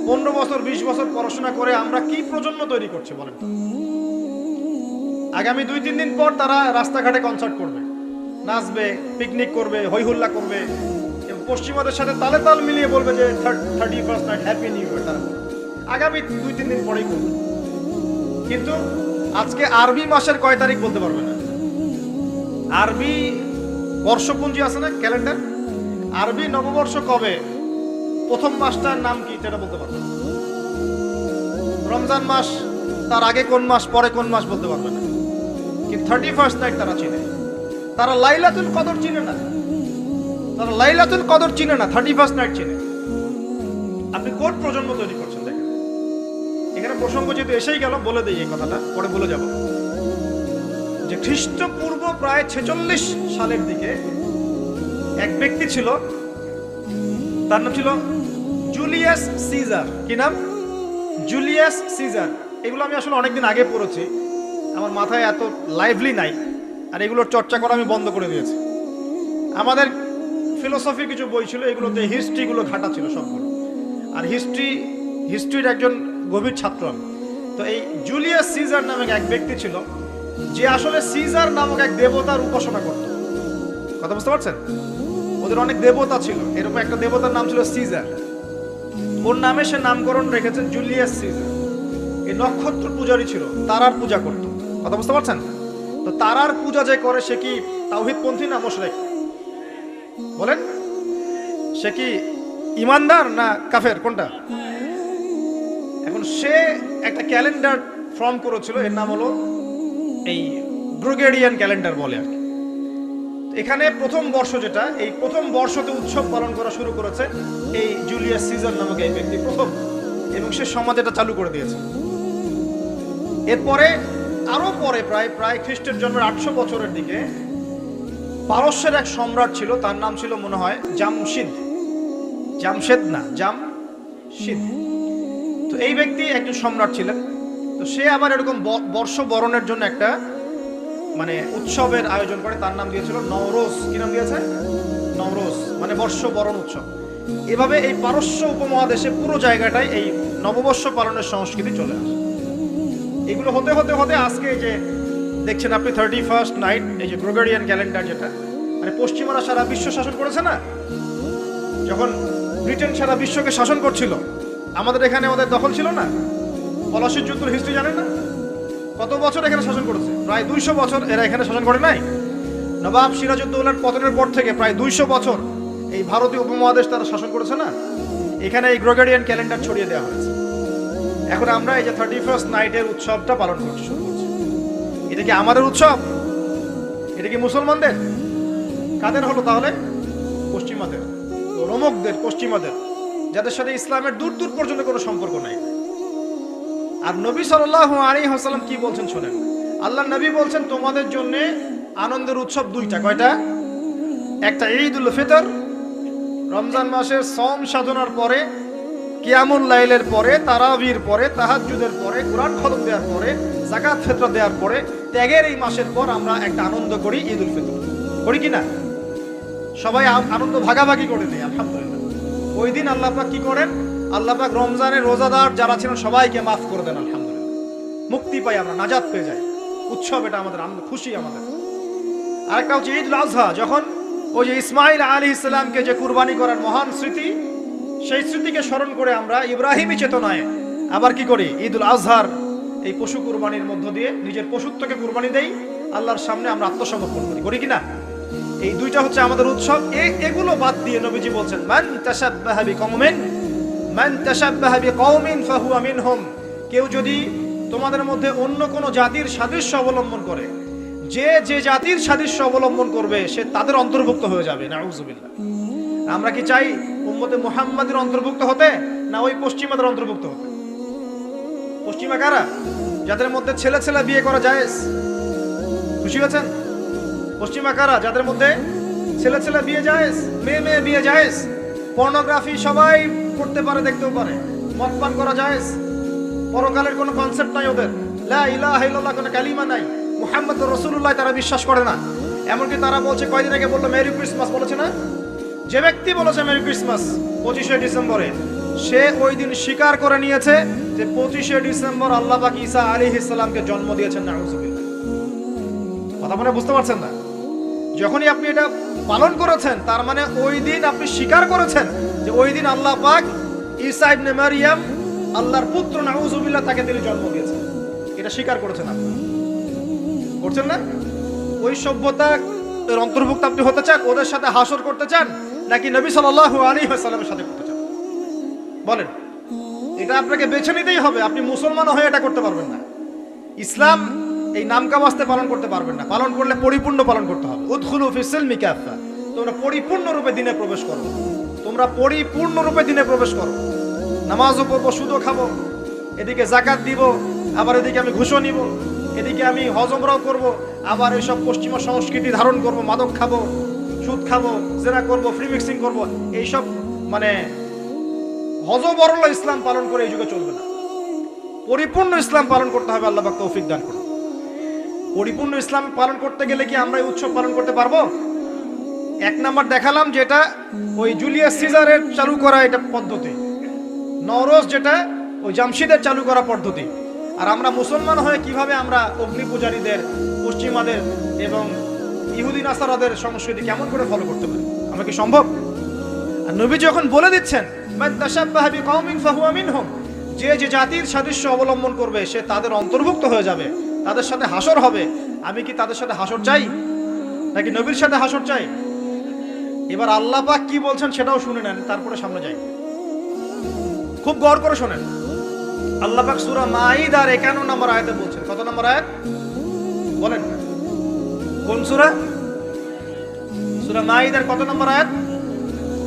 15 বছর 20 বছর পড়াশোনা করে আমরা কি প্রজন্ম তৈরি করছি বলেন তো? আগামী 2-3 দিন পর তারা রাস্তাঘাটে কনসার্ট করবে, নাচবে, পিকনিক করবে, হই হুল্লা করবে এবং পশ্চিমাদের সাথে তালে তাল মিলিয়ে বলবে যে 31st night happy new year. তারা আগামী 2-3 দিন পরেই করবে। কিন্তু আজকে আরবি মাসের কয় তারিখ বলতে পারবে না। আরবি বর্ষপঞ্জি আছে না, ক্যালেন্ডার, আরবি নববর্ষ কবে, প্রথম মাসটার নাম কি সেটা বলতে পারবে না। রমজান মাস তার আগে কোন মাস, পরে কোন মাস বলতে পারবে না। কিন্তু 31st নাইট তারা চিনে। তারা লাইলাতুল কদর চিনে না, তারা লাইলাতুল কদর চিনে না, 31st নাইট চিনে। আপনি কোন প্রজন্ম তৈরি করছেন দেখেন। এখানে প্রসঙ্গ যেহেতু এসেই গেল, বলে দিই এই কথাটা, পরে বলে যাব যে খ্রিস্টপূর্ব প্রায় 46 সালের দিকে এক ব্যক্তি ছিল, তার নাম ছিল জুলিয়াস সিজার। কি নাম? Julius Caesar. এগুলো আমি আসলে অনেকদিন আগে পড়েছি, আমার মাথায় এত লাইভলি নাই, আর এগুলোর চর্চা করা আমি বন্ধ করে দিয়েছি। আমাদের ফিলোসফির কিছু বই ছিল, এগুলোতে হিস্ট্রিগুলো ঘাটা ছিল সবগুলো, আর হিস্ট্রির একজন গভীর ছাত্র আমি। তো এই জুলিয়াস সিজার নামক এক ব্যক্তি ছিল, যে আসলে সিজার নামক এক দেবতার উপাসনা করত। কথা বুঝতে পারছেন? ওদের অনেক দেবতা ছিল, এরকম একটা দেবতার নাম ছিল সিজার। ওর নামে সে নামকরণ রেখেছে জুলিয়াস সিজার। এই নক্ষত্র পূজারী ছিল, তারার পূজা করত। কথা বুঝতে পারছেন? তো তারার পূজা যে করে সে কি তাওহীদপন্থী না মুশরিক? বলেন, সে কি ইমানদার না কাফের, কোনটা? এখন সে একটা ক্যালেন্ডার ফর্ম করেছিল, এর নাম হলো এই গ্রেগরিয়ান ক্যালেন্ডার বলে আর কি। এখানে প্রথম বর্ষ যেটা, এই প্রথম বর্ষতে উৎসব পালন করা শুরু করেছে এই জুলিয়াস সিজার নামক এই ব্যক্তি প্রথম, এবং সে সমাজ এটা চালু করে দিয়েছে। এরপরে আরো পরে প্রায় খ্রিস্টের জন্মের 800 বছরের দিকে পারস্যের এক সম্রাট ছিল, তার নাম ছিল মনে হয় জামশিদ। তো এই ব্যক্তি একজন সম্রাট ছিলেন। তো সে আবার এরকম বর্ষ বরণের জন্য একটা মানে উৎসবের আয়োজন করে, তার নাম দিয়েছিল নওরোজ। কি নাম দিয়েছে? নওরোজ, মানে বর্ষ বরণ উৎসব। এভাবে এই পারস্য উপমহাদেশে পুরো জায়গাটায় এই নববর্ষ পালনের সংস্কৃতি চলে আসে। এগুলো হতে হতে হতে আজকে যে দেখছেন আপনি 31st নাইট, এই যে গ্রেগরিয়ান ক্যালেন্ডার যেটা, মানে পশ্চিমারা সারা বিশ্ব শাসন করেছে না, যখন ব্রিটেন সারা বিশ্বকে শাসন করছিল, আমাদের এখানে ওদের দখল ছিল না। পলাশির যুদ্ধের হিস্ট্রি জানেন না? কত বছর এখানে শাসন করেছে? প্রায় 200 বছর এরা এখানে শাসন করে নাই। নবাব সিরাজউদ্দৌলার পতনের পর থেকে প্রায় 200 বছর এই ভারতীয় উপমহাদেশ তারা শাসন করেছে না। এখানে এই গ্রেগরিয়ান ক্যালেন্ডার ছড়িয়ে দেওয়া হয়েছে। এখন আমরা এই যে 31st নাইটের উৎসবটা পালন করছি, শুরু করছি। এটা কি আমাদের উৎসব? এটা কি মুসলমানদের? কাদের হলো তাহলে? পশ্চিমাদের, রোমকদের, পশ্চিমাদের, যাদের সাথে ইসলামের দূর দূর পর্যন্ত কোনো সম্পর্ক নাই। আর নবী সাল্লাল্লাহু আলাইহি ওয়াসাল্লাম কি বলছেন শুনেন। আল্লাহ নবী বলছেন তোমাদের জন্য আনন্দের উৎসব দুইটা। কয়টা? একটা ঈদুল ফিতর, রমজান মাসের সম সাধনার পরে, কিয়ামুল লাইলের পরে, তারাবির পরে, তাহাজ্জুদের পরে, কোরআন খতম দেওয়ার পরে, যাকাত ফিতর দেওয়ার পরে, ত্যাগের এই মাসের পর আমরা একটা আনন্দ করি, ঈদুল ফিতর। করি কি না? সবাই আনন্দ ভাগাভাগি করে নেই, আলহামদুলিল্লাহ। ওই দিন আল্লাহ পাক কি করেন? আল্লাহ পাক রমজানের রোজাদার যারা ছিলেন সবাইকে মাফ করে দেন, আলহামদুলিল্লাহ। মুক্তি পাই আমরা, নাজাত পেয়ে যাই। উৎসব এটা আমাদের, আনন্দ, খুশি আমাদের। আরেকটা হচ্ছে ঈদুল আজহা, যখন ওই যে ইসমাইল আলাইহিস সালামকে যে কুরবানি করার মহান স্মৃতি, সেই স্মৃতিকে স্মরণ করে আমরা ইব্রাহিমী চেতনায় আবার কি করি? ঈদুল আজহার এই পশু কুরবানির মধ্য দিয়ে নিজের পশুত্বকে কুরবানি দেই, আল্লাহর সামনে আমরা আত্মসমর্পণ করি। করি কি না? এই দুইটা হচ্ছে আমাদের উৎসব। এগুলো বাদ দিয়ে নবীজি বলছেন মান তাশাব্বাহা বিকওমিন ফাহুয়া মিনহুম। কেউ যদি তোমাদের মধ্যে অন্য কোনো জাতির সাদৃশ্য অবলম্বন করে, যে যে জাতির সাদৃশ্য অবলম্বন করবে সে তাদের অন্তর্ভুক্ত হয়ে যাবে। নাউযুবিল্লাহ। আমরা কি চাই উম্মতে মুহাম্মাদের অন্তর্ভুক্ত হতে, না ওই পশ্চিমাদের অন্তর্ভুক্ত হতে? পশ্চিমা কারা? যাদের মধ্যে ছেলে ছেলে বিয়ে করা জায়েজ। খুশি হয়েছেন? পশ্চিমা কারা? যাদের মধ্যে ছেলে ছেলে বিয়ে জায়েজ, মেয়ে মেয়ে বিয়ে জায়েজ, পর্নোগ্রাফি সবাই করতে পারে, দেখতেও পারে, মদ পান করা জায়েজ, পরকালের কোনো কনসেপ্ট নাই ওদের, লা ইলাহা ইল্লাল্লাহ কোনো কালিমা নাই, মুহাম্মদুর রাসূলুল্লাহ তারা বিশ্বাস করে না। এমনকি তারা বলছে, কয়দিন আগে বললো মেরি ক্রিসমাস, বলেছে না? যে ব্যক্তি বলেছে মেরি ক্রিসমাস 25শে ডিসেম্বরে, সে ওই দিন স্বীকার করে নিয়েছে যে 25শে ডিসেম্বর আল্লাহ পাক ঈসা আলাইহিস সালামকে জন্ম দিয়েছেন। নাউযুবিল্লাহ। কথা মনে বুঝতে পারছেন না? যখনই আপনি এটা পালন করেছেন তার মানে ওই দিন আপনি স্বীকার করেছেন যে ওই দিন আল্লাহ পাক ঈসা ইবনে মারইয়াম আল্লাহর পুত্র নাউযুবিল্লাহ তাকে তিনি জন্ম দিয়েছেন। এটা স্বীকার করেছেন আপনি, করছেন না? ওই সভ্যতা এর অন্তর্ভুক্ত আপনি হতে চান? ওদের সাথে হাসর করতে চান নাকি নবী সাল্লাল্লাহু আলাইহি ওয়াসাল্লামের সাথে করতে চান? বলেন। এটা আপনাকে বেছে নিতেই হবে। আপনি মুসলমান হয়ে এটা করতে পারবেন না। ইসলাম এই নামকাওয়াস্তে পালন করতে পারবেন না। পালন করলে পরিপূর্ণ পালন করতে হবে। উদখুলু ফিস সিলমি কাফা। তোমরা পরিপূর্ণ রূপে দিনে প্রবেশ করো। তোমরা পরিপূর্ণ রূপে দিনে প্রবেশ করো। নামাজও পড়বো, সুদও খাবো, এদিকে যাকাত দিব, আবার এদিকে আমি ঘুষও নিব, এদিকে আমি হজ উমরাও করব, আবার এইসব পশ্চিমা সংস্কৃতি ধারণ করব, মাদক খাবো, সুদ খাবো, জেনা করব, ফ্রি মিক্সিং করব। এইসব মানে হযবরল ইসলাম পালন করে এই যুগে চলবে না। পরিপূর্ণ ইসলাম পালন করতে হবে। আল্লাহ পাক তৌফিক দান করুন। পরিপূর্ণ ইসলাম পালন করতে গেলে কি আমরা এই উৎসব পালন করতে পারবো? এক নাম্বার দেখালাম যেটা ওই জুলিয়াস সিজারের চালু করা এটা পদ্ধতি, নওরোজ যেটা ওই জামশিদের চালু করা পদ্ধতি। আর আমরা মুসলমান হয়ে কিভাবে আমরা অগ্নি পূজারীদের, পশ্চিমাদের এবং ইহুদি নাসারাদের সংস্কৃতি কেমন করে ফলো করতে পারি? আমরা কি সম্ভব? আর নবী যখন বলে দিচ্ছেন মান তাশাব্বাহা বিকওমিন ফাহুয়া মিনহুম, যে যে জাতির সাদৃশ্য অবলম্বন করবে সে তাদের অন্তর্ভুক্ত হয়ে যাবে, তাদের সাথে হাসর হবে। আমি কি তাদের সাথে হাসর চাই নাকি নবীর সাথে হাসর চাই? এবার আল্লাহ পাক কি বলছেন সেটাও শুনে নেন, তারপরে সামনে যাই। খুব গৌর করে শোনেন। আল্লাহ পাক সূরা মাঈদার 51 নম্বর আয়াতে বলছেন। কত নম্বর আয়াত বলেন? কোন সূরা? সূরা মাঈদার কত নম্বর আয়াত?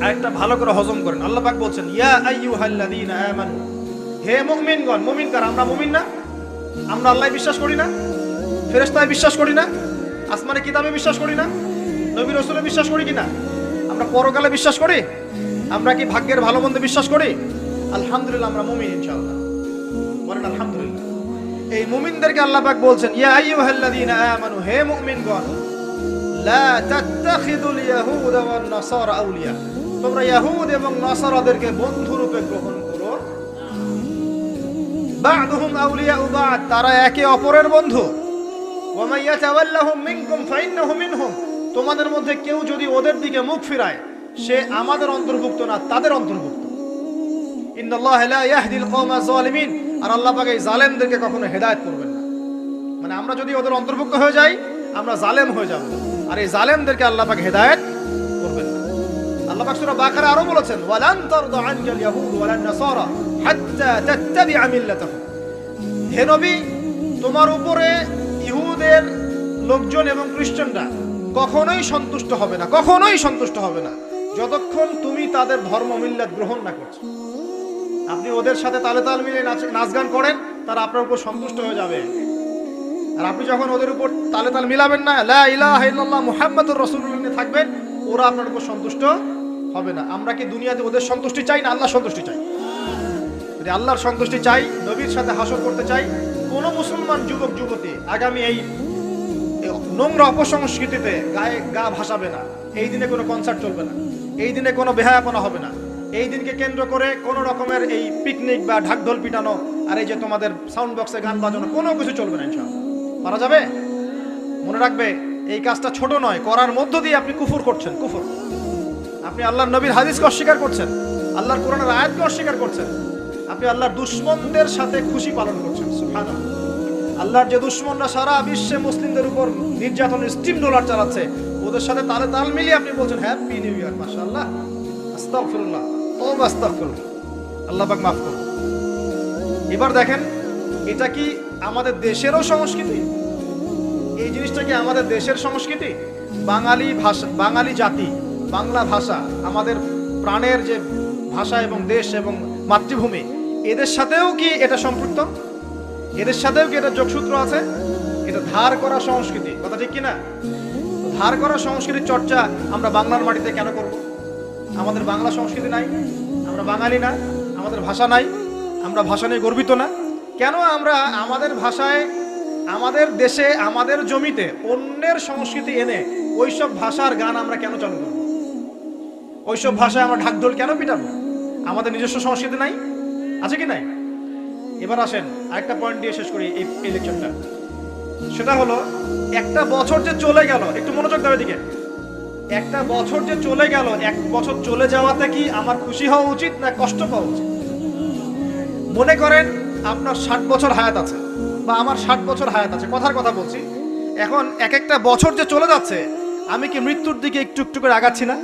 আয়াতটা ভালো করে হজম করেন। আল্লাহ পাক বলছেন ইয়া আইয়ুহাল্লাযীনা আমানু, হে মুমিনগণ। মুমিন কারা? আমরা মুমিন না? আমরা আল্লাহ বিশ্বাস করি না? ফেরেশতায় বিশ্বাস করি না? আসমানে কিতাবে বিশ্বাস করি না? নবী রাসূলে বিশ্বাস করি কিনা? আমরা পরকালে বিশ্বাস করি? আমরা কি ভাগ্যের ভালো মন্দ বিশ্বাস করি? আলহামদুলিল্লাহ আমরা মুমিন ইনশাআল্লাহ। বলেন আলহামদুলিল্লাহ। এই মুমিনদেরকে আল্লাহ পাক বলছেন ইয়া আইয়ুহাল্লাযীনা আমানু, হে মুমিনগণ, লা তাত্তাখিযুল ইয়াহুদা ওয়ান নাসারা আউলিয়া, তোমরা ইহুদ এবং নাসারাদেরকে বন্ধু রূপে গ্রহণ করো। বা'দুহুম আউলিয়াউ বা'দ, তারা একে অপরের বন্ধু। ওয়া মান ইয়াতাওয়াল্লাহুম মিনকুম ফাইন্নাহু মিনহুম, তোমাদের মধ্যে কেউ যদি ওদের দিকে মুখ ফিরায় সে আমাদের অন্তর্ভুক্ত না, তাদের অন্তর্ভুক্ত। ইন্নাল্লাহা লা ইয়াহদিল কওমা যালিমিন, আর আল্লাহ পাক এই জালেমদেরকে কখনো হেদায়েত করবেন না। মানে আমরা যদি ওদের অন্তর্ভুক্ত হয়ে যাই আমরা জালেম হয়ে যাব, আর এই জালেমদেরকে আল্লাহ পাক হেদায়েত করবেন না। আল্লাহ পাক সূরা বাকারা আরো বলেছেন ওয়ালান তারদা আনকাল ইয়াহুদ ওয়ালান নাসারা হাত্তা তাত্তাবিআ মিল্লাতাহুম, হে নবী তোমার উপরে ইহুদের লোকজন এবং খ্রিস্টানরা কখনোই সন্তুষ্ট হবে না, কখনোই সন্তুষ্ট হবে না যতক্ষণ তুমি তাদের ধর্ম মিল্লাত গ্রহণ না করছো। আপনি ওদের সাথে তালে তাল মিলে নাচ গান করেন, তারা আপনার উপর সন্তুষ্ট হয়ে যাবে। আর আপনি যখন ওদের উপর তালে তাল মিলাবেন না, লা ইলাহা ইল্লাল্লাহ মুহাম্মাদুর রাসূলুল্লাহ থাকবেন, ওরা আপনার উপর সন্তুষ্ট হবে না। আমরা কি দুনিয়াতে ওদের সন্তুষ্টি চাই না আল্লাহর সন্তুষ্টি চাই? যদি আল্লাহর সন্তুষ্টি চাই, নবীর সাথে হাসর করতে চাই, কোন মুসলমান যুবক যুবতী আগামী এই নোংরা অপসংস্কৃতিতে গায়ে গা ভাসাবে না। এই দিনে কোনো কনসার্ট চলবে না, এই দিনে কোনো বেহায়াপনা হবে না, এই দিনকে কেন্দ্র করে কোনো রকমের এই পিকনিক বা ঢাকঢোল পিটানো আর এই যে তোমাদের সাউন্ড বক্সে গান বাজানো কোনো কিছু চলবে না ইনশাআল্লাহ। পারা যাবে? মনে রাখবে এই কাজটা ছোট নয়, করার মধ্য দিয়ে আপনি কুফর করছেন। কুফর, আপনি আল্লাহর নবীর হাদিসকে অস্বীকার করছেন, আল্লাহর কোরআনের আয়াতকে অস্বীকার করছেন, আপনি আল্লাহর দুশমনদের সাথে খুশি পালন করছেন। সুবহানাল্লাহ। আল্লাহর যে দুশমনরা সারা বিশ্বে মুসলিমদের উপর নির্যাতনের স্টিম রোলার চালাচ্ছে, ওদের সাথে তালে তাল মিলিয়ে আপনি বলছেন হ্যাপি নিউ ইয়ার, মাশাআল্লাহ, আস্তাগফিরুল্লাহ, তওবা আস্তাগফিরুল্লাহ, আল্লাহ পাক মাফ করুন। এবার দেখেন এটা কি আমাদের দেশেরও সংস্কৃতি? এই জিনিসটা কি আমাদের দেশের সংস্কৃতি? বাঙালি ভাষা, বাঙালি জাতি, বাংলা ভাষা আমাদের প্রাণের যে ভাষা এবং দেশ এবং মাতৃভূমি, এদের সাথেও কি এটা সম্পৃক্ত? এদের সাথেও কি এটা যোগসূত্র আছে? এটা ধার করা সংস্কৃতি, কথা ঠিক কিনা? ধার করা সংস্কৃতির চর্চা আমরা বাংলার মাটিতে কেন করব? আমাদের বাংলা সংস্কৃতি নাই? আমরা বাঙালি না? আমাদের ভাষা নাই? আমরা ভাষা নিয়ে গর্বিত না? কেন আমরা আমাদের ভাষায়, আমাদের দেশে, আমাদের জমিতে অন্যের সংস্কৃতি এনে ওইসব ভাষার গান আমরা কেন চালু করব? ওইসব ভাষায় আমরা ঢাকঢোল কেন পিটাবো? আমাদের নিজস্ব সংস্কৃতি নাই? আছে কি নাই? এবার আসেন আরেকটা পয়েন্ট দিয়ে শেষ করি এই লেকচারটা। সেটা হলো, একটা বছর যে চলে গেল, একটু মনোযোগ দেওয়ার দিকে। একটা বছর যে চলে গেল, এক বছর চলে যাওয়াতে কি আমার খুশি হওয়া উচিত না কষ্ট পাওয়া উচিত? মনে করেন আপনার 60 বছর হায়াত আছে, বা আমার 60 বছর হায়াত আছে, কথার কথা বলছি। এখন এক একটা বছর যে চলে যাচ্ছে, আমি কি মৃত্যুর দিকে একটু একটু করে আগাচ্ছি না?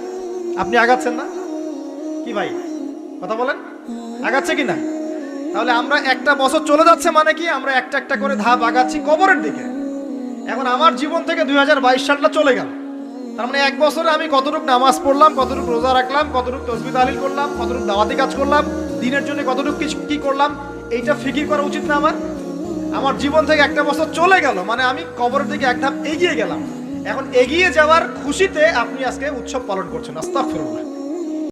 আপনি আগাচ্ছেন না কি ভাই? কথা বলেন, আগাচ্ছে কি না? তাহলে আমরা একটা বছর চলে যাচ্ছে মানে কি, আমরা একটা একটা করে ধাপ আগাচ্ছি কবরের দিকে। এখন আমার জীবন থেকে 2022 সালটা চলে গেল, তার মানে এক বছরে আমি কতটুকু নামাজ পড়লাম, কতটুকু রোজা রাখলাম, কতটুকু তাসবিহ তাহলিল করলাম, কতটুকু দাওয়াতি কাজ করলাম, দিনের জন্য কতটুকু কি করলাম, এইটা ফিকির করা উচিত না আমার? আমার জীবন থেকে একটা বছর চলে গেল মানে আমি কবরের দিকে এক ধাপ এগিয়ে গেলাম। এখন এগিয়ে যাওয়ার খুশিতে আপনি আজকে উৎসব পালন করছেন। আস্তাগফিরুল্লাহ।